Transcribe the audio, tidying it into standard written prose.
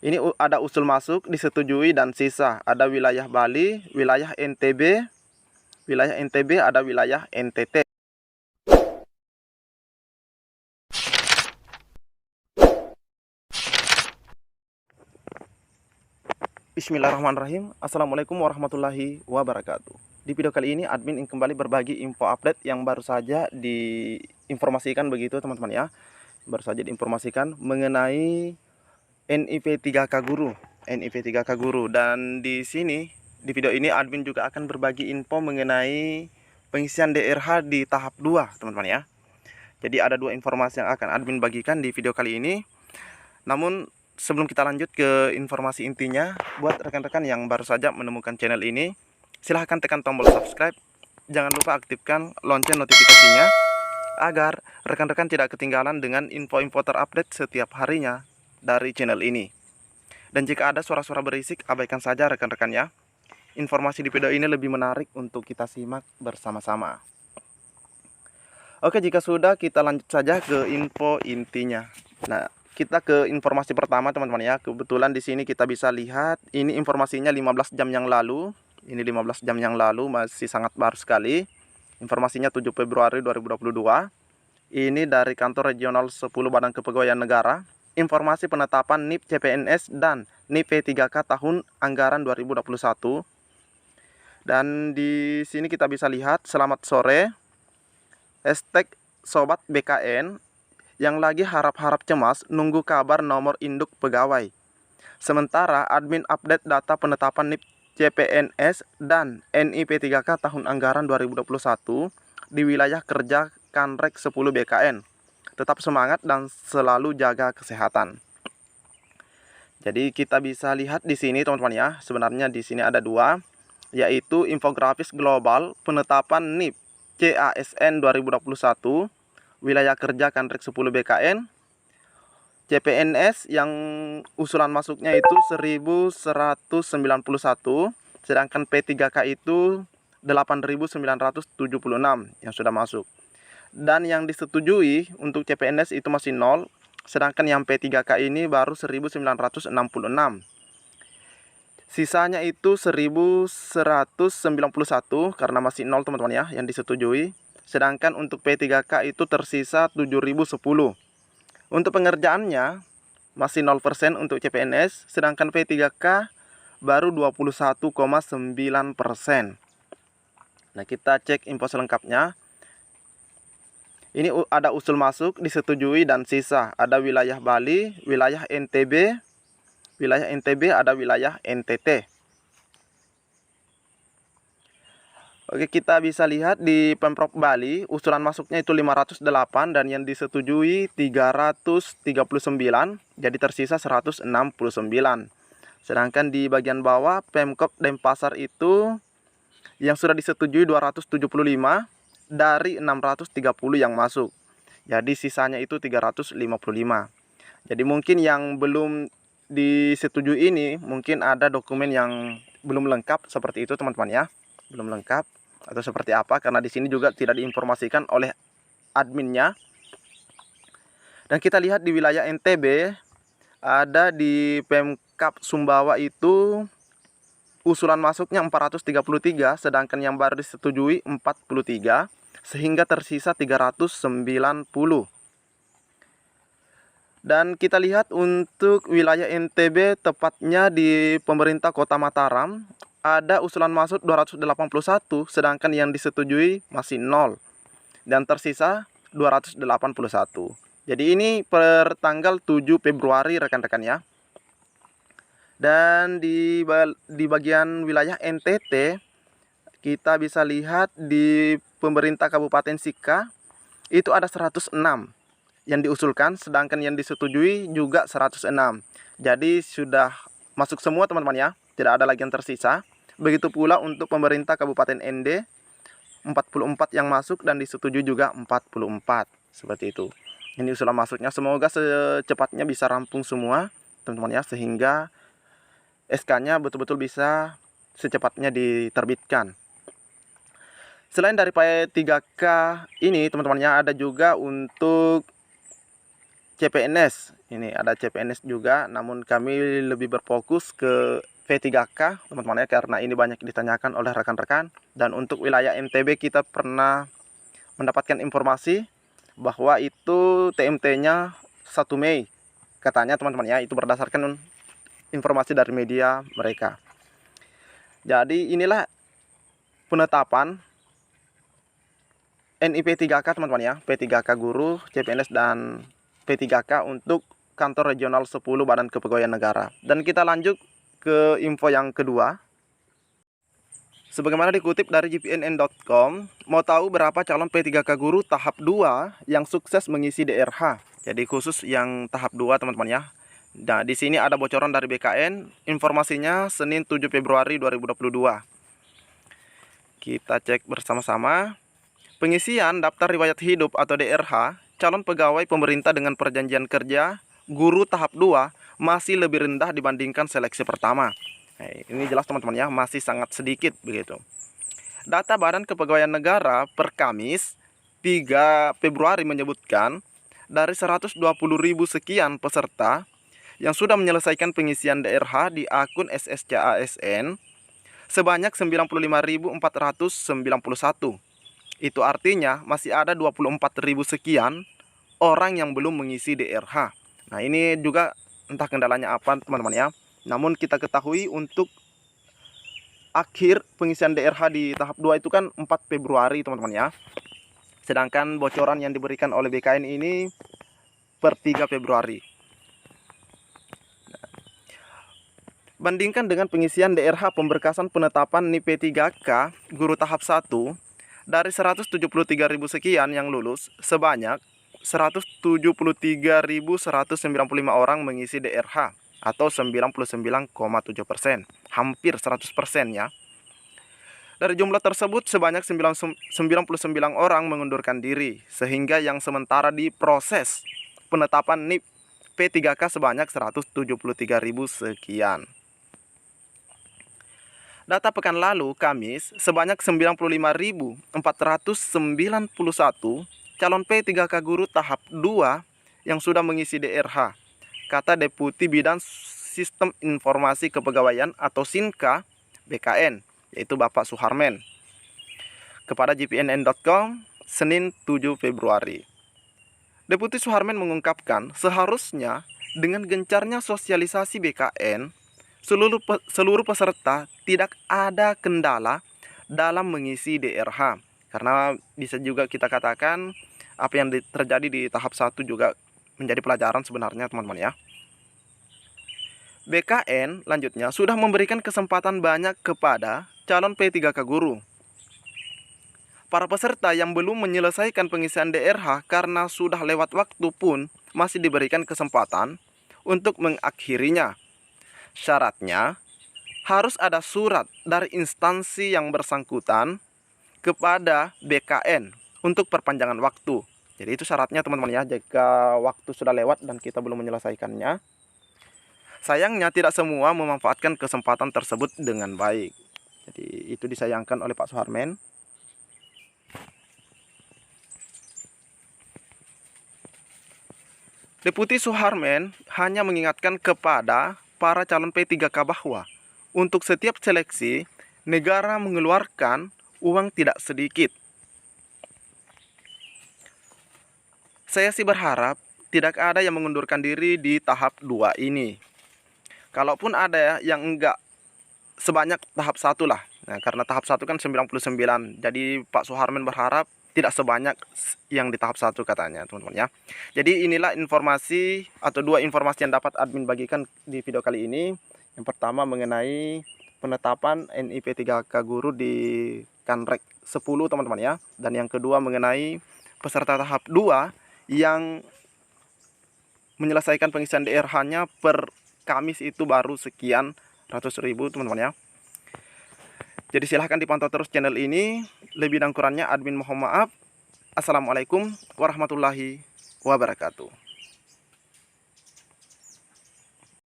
Ini ada usul masuk, disetujui, dan sisa. Ada wilayah Bali, wilayah NTB, ada wilayah NTT. Bismillahirrahmanirrahim. Assalamualaikum warahmatullahi wabarakatuh. Di video kali ini admin ingin kembali berbagi info update yang baru saja diinformasikan begitu teman-teman ya. Baru saja diinformasikan mengenai NIP 3K Guru. Dan di sini di video ini admin juga akan berbagi info mengenai pengisian DRH di tahap 2 teman-teman ya. Jadi ada dua informasi yang akan admin bagikan di video kali ini. Namun sebelum kita lanjut ke informasi intinya, buat rekan-rekan yang baru saja menemukan channel ini, silahkan tekan tombol subscribe. Jangan lupa aktifkan lonceng notifikasinya agar rekan-rekan tidak ketinggalan dengan info-info terupdate setiap harinya dari channel ini. Dan jika ada suara-suara berisik, abaikan saja rekan-rekan ya. Informasi di video ini lebih menarik untuk kita simak bersama-sama. Oke, jika sudah, kita lanjut saja ke info intinya. Nah, kita ke informasi pertama teman-teman ya. Kebetulan di sini kita bisa lihat ini informasinya 15 jam yang lalu. Ini 15 jam yang lalu, masih sangat baru sekali. Informasinya 7 Februari 2022. Ini dari Kantor Regional 10 Badan Kepegawaian Negara. Informasi penetapan NIP CPNS dan NIP P3K tahun anggaran 2021. Dan di sini kita bisa lihat, selamat sore. Hashtag Sobat BKN yang lagi harap-harap cemas nunggu kabar nomor induk pegawai. Sementara admin update data penetapan NIP CPNS dan NIP 3K tahun anggaran 2021 di wilayah kerja Kanrek 10 BKN. Tetap semangat dan selalu jaga kesehatan. Jadi kita bisa lihat di sini teman-teman ya. Sebenarnya di sini ada dua, yaitu infografis global penetapan NIP CASN 2021 wilayah kerja Kanrek 10 BKN. CPNS yang usulan masuknya itu 1191, sedangkan P3K itu 8976 yang sudah masuk. Dan yang disetujui untuk CPNS itu masih 0, sedangkan yang P3K ini baru 1966. Sisanya itu 1191 karena masih 0 teman-teman ya yang disetujui. Sedangkan untuk P3K itu tersisa 7010. Untuk pengerjaannya masih 0% untuk CPNS, sedangkan P3K baru 21,9%. Nah, kita cek info selengkapnya. Ini ada usul masuk, disetujui, dan sisa. Ada wilayah Bali, wilayah NTB, ada wilayah NTT. Oke, kita bisa lihat di Pemprov Bali, usulan masuknya itu 508 dan yang disetujui 339, jadi tersisa 169. Sedangkan di bagian bawah Pemkop Denpasar itu yang sudah disetujui 275 dari 630 yang masuk. Jadi sisanya itu 355. Jadi mungkin yang belum disetujui ini mungkin ada dokumen yang belum lengkap seperti itu teman-teman ya. Belum lengkap atau seperti apa, karena di sini juga tidak diinformasikan oleh adminnya. Dan kita lihat di wilayah NTB ada di Pemkap Sumbawa itu usulan masuknya 433, sedangkan yang baru disetujui 43, sehingga tersisa 390. Dan kita lihat untuk wilayah NTB, tepatnya di pemerintah Kota Mataram, ada usulan masuk 281, sedangkan yang disetujui masih 0. Dan tersisa 281. Jadi ini per tanggal 7 Februari rekan-rekan ya. Dan di bagian wilayah NTT, kita bisa lihat di pemerintah Kabupaten Sika, itu ada 106 yang diusulkan, sedangkan yang disetujui juga 106. Jadi sudah masuk semua teman-teman ya, tidak ada lagi yang tersisa. Begitu pula untuk pemerintah Kabupaten ND, 44 yang masuk dan disetujui juga 44. Seperti itu. Ini usulan masuknya, semoga secepatnya bisa rampung semua teman-teman ya, sehingga SK-nya betul-betul bisa secepatnya diterbitkan. Selain dari P3K ini teman-temannya, ada juga untuk CPNS. Ini ada CPNS juga, namun kami lebih berfokus ke P3K teman-teman ya, karena ini banyak ditanyakan oleh rekan-rekan. Dan untuk wilayah NTB kita pernah mendapatkan informasi bahwa itu TMT-nya 1 Mei katanya teman-teman ya, itu berdasarkan informasi dari media mereka. Jadi inilah penetapan NIP 3K teman-teman ya, P3K guru, CPNS dan P3K untuk kantor regional 10 Badan Kepegawaian Negara. Dan kita lanjut ke info yang kedua. Sebagaimana dikutip dari gpnn.com, mau tahu berapa calon P3K guru tahap 2 yang sukses mengisi DRH. Jadi khusus yang tahap 2 teman-teman ya. Nah, di sini ada bocoran dari BKN, informasinya Senin 7 Februari 2022. Kita cek bersama-sama. Pengisian daftar riwayat hidup atau DRH calon pegawai pemerintah dengan perjanjian kerja guru tahap 2 masih lebih rendah dibandingkan seleksi pertama. Nah, ini jelas teman-teman ya, masih sangat sedikit begitu. Data Badan Kepegawaian Negara per Kamis 3 Februari menyebutkan dari 120.000 sekian peserta yang sudah menyelesaikan pengisian DRH di akun SSCASN sebanyak 95.491. Itu artinya masih ada 24.000 sekian orang yang belum mengisi DRH. Nah, ini juga entah kendalanya apa teman-teman ya. Namun kita ketahui untuk akhir pengisian DRH di tahap 2 itu kan 4 Februari teman-teman ya. Sedangkan bocoran yang diberikan oleh BKN ini per 3 Februari. Bandingkan dengan pengisian DRH pemberkasan penetapan NIP 3K guru tahap 1, dari 173.000 sekian yang lulus, sebanyak 173.195 orang mengisi DRH atau 99,7%, hampir 100% ya. Dari jumlah tersebut sebanyak 99 orang mengundurkan diri, sehingga yang sementara diproses penetapan NIP P3K sebanyak 173.000 sekian. Data pekan lalu, Kamis, sebanyak 95.491 calon P3K guru tahap 2 yang sudah mengisi DRH, kata Deputi Bidang Sistem Informasi Kepegawaian atau SINKA BKN, yaitu Bapak Suharmen, kepada gpnn.com Senin 7 Februari. Deputi Suharmen mengungkapkan seharusnya dengan gencarnya sosialisasi BKN, seluruh peserta tidak ada kendala dalam mengisi DRH. Karena bisa juga kita katakan apa yang terjadi di tahap 1 juga menjadi pelajaran sebenarnya teman-teman ya. BKN lanjutnya sudah memberikan kesempatan banyak kepada calon P3K guru. Para peserta yang belum menyelesaikan pengisian DRH karena sudah lewat waktu pun masih diberikan kesempatan untuk mengakhirinya. Syaratnya harus ada surat dari instansi yang bersangkutan kepada BKN untuk perpanjangan waktu. Jadi itu syaratnya teman-teman ya, jika waktu sudah lewat dan kita belum menyelesaikannya. Sayangnya tidak semua memanfaatkan kesempatan tersebut dengan baik. Jadi itu disayangkan oleh Pak Suharmen. Deputi Suharmen hanya mengingatkan kepada para calon P3K bahwa untuk setiap seleksi, negara mengeluarkan uang tidak sedikit. Saya sih berharap tidak ada yang mengundurkan diri di tahap 2 ini. Kalaupun ada yang enggak sebanyak tahap 1 lah. Nah, karena tahap 1 kan 99. Jadi Pak Suharmen berharap tidak sebanyak yang di tahap 1 katanya teman-teman ya. Jadi inilah informasi atau 2 informasi yang dapat admin bagikan di video kali ini. Yang pertama mengenai penetapan NIP 3K guru di Kanrek 10 teman-teman ya. Dan yang kedua mengenai peserta tahap 2 yang menyelesaikan pengisian DRH-nya per Kamis itu baru sekian ratus ribu teman-teman ya. Jadi silahkan dipantau terus channel ini. Lebih dan kurangnya admin mohon maaf. Assalamualaikum warahmatullahi wabarakatuh.